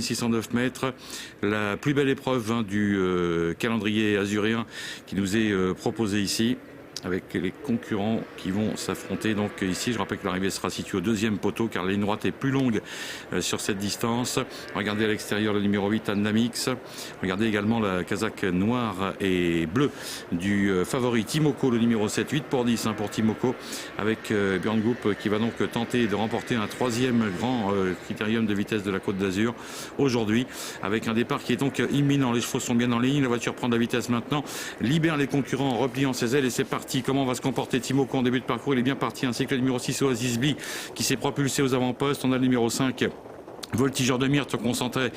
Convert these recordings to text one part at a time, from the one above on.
609 mètres, la plus belle épreuve du calendrier azuréen qui nous est proposée ici, avec les concurrents qui vont s'affronter. Donc ici, je rappelle que l'arrivée sera située au deuxième poteau car la ligne droite est plus longue sur cette distance. Regardez à l'extérieur le numéro 8, Annamix. Regardez également la casaque noire et bleue du favori Timoko, le numéro 7, 8 pour 10 pour Timoko, avec Björn Goop qui va donc tenter de remporter un troisième grand critérium de vitesse de la Côte d'Azur aujourd'hui, avec un départ qui est donc imminent. Les chevaux sont bien en ligne, la voiture prend de la vitesse maintenant, libère les concurrents en repliant ses ailes et c'est parti. Comment va se comporter Timoko en début de parcours? Il est bien parti, ainsi que le numéro 6 Oasis B qui s'est propulsé aux avant-postes. On a le numéro 5 Voltigeur de Myrte concentré,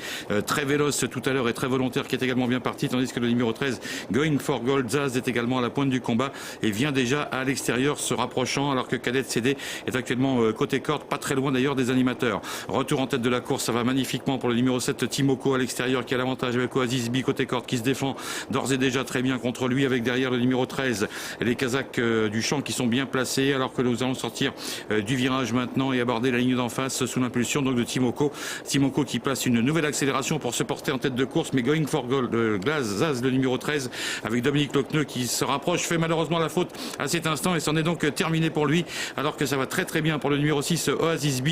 très véloce tout à l'heure et très volontaire, qui est également bien parti, tandis que le numéro 13 Going for Gold Zaz est également à la pointe du combat et vient déjà à l'extérieur se rapprochant, alors que Cadet CD est actuellement côté corde, pas très loin d'ailleurs des animateurs. Retour en tête de la course, ça va magnifiquement pour le numéro 7 Timoko à l'extérieur, qui a l'avantage avec Oasis B côté corde, qui se défend d'ores et déjà très bien contre lui, avec derrière le numéro 13 les Kazakhs du champ qui sont bien placés, alors que nous allons sortir du virage maintenant et aborder la ligne d'en face sous l'impulsion donc de Timoko. Timoko qui place une nouvelle accélération pour se porter en tête de course, mais Going for Gold, Zaz, le numéro 13, avec Dominique Lochneux qui se rapproche, fait malheureusement la faute à cet instant et c'en est donc terminé pour lui, alors que ça va très très bien pour le numéro 6 Oasis B,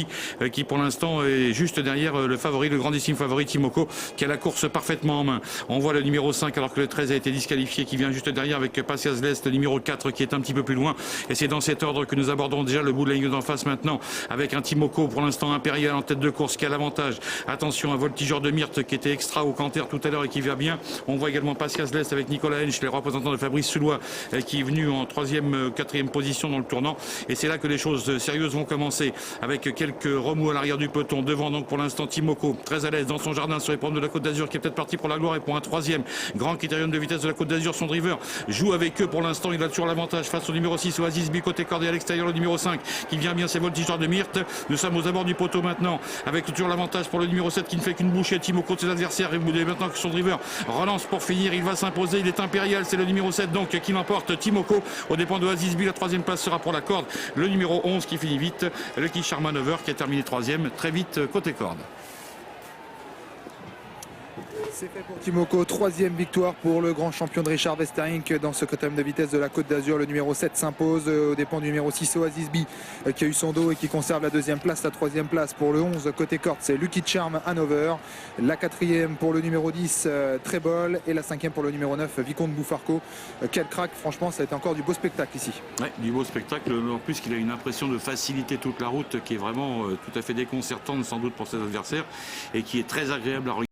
qui pour l'instant est juste derrière le favori, le grandissime favori Timoko, qui a la course parfaitement en main. On voit le numéro 5, alors que le 13 a été disqualifié, qui vient juste derrière avec Pasias Lest, le numéro 4 qui est un petit peu plus loin, et c'est dans cet ordre que nous abordons déjà le bout de la ligne d'en face maintenant, avec un Timoko pour l'instant impérial en tête de course, qui a l'avantage. Attention à Voltigeur de Myrte qui était extra au canter tout à l'heure et qui va bien. On voit également Pasias Lest avec Nicolas Hensch, les représentants de Fabrice Soulois, qui est venu en 3e, 4e position dans le tournant. Et c'est là que les choses sérieuses vont commencer, avec quelques remous à l'arrière du peloton. Devant donc pour l'instant Timoko, très à l'aise dans son jardin sur les pommes de la Côte d'Azur, qui est peut-être parti pour la gloire et pour un 3e grand critérium de vitesse de la Côte d'Azur. Son driver joue avec eux pour l'instant. Il a toujours l'avantage face au numéro 6 Oasis B côté corde, et à l'extérieur le numéro 5 qui vient bien, c'est Voltigeur de Myrte. Nous sommes aux abords du poteau maintenant, avec toujours l'avantage pour le numéro 7 qui ne fait qu'une bouchée. Timoko de ses adversaires, et maintenant que son driver relance pour finir, il va s'imposer, il est impérial, c'est le numéro 7 donc qui l'emporte. Timoko aux dépens de Oasis B, la 3e place sera pour la corde, le numéro 11 qui finit vite, le Lucky Charm Manoeuvre qui a terminé 3e très vite côté corde. C'est fait pour Timoko, 3e victoire pour le grand champion de Richard Westerink dans ce quatrième de vitesse de la Côte d'Azur. Le numéro 7 s'impose aux dépens du numéro 6 Oasis B qui a eu son dos et qui conserve la 2e place. La 3e place pour le 11 côté corde, c'est Lucky Charm Hanover. La 4e pour le numéro 10 Trébol, et la 5e pour le numéro 9 Vicomte Bouffarco. Quel crack, franchement ça a été encore du beau spectacle ici. Ouais, du beau spectacle, en plus qu'il a une impression de faciliter toute la route qui est vraiment tout à fait déconcertante sans doute pour ses adversaires et qui est très agréable à regarder.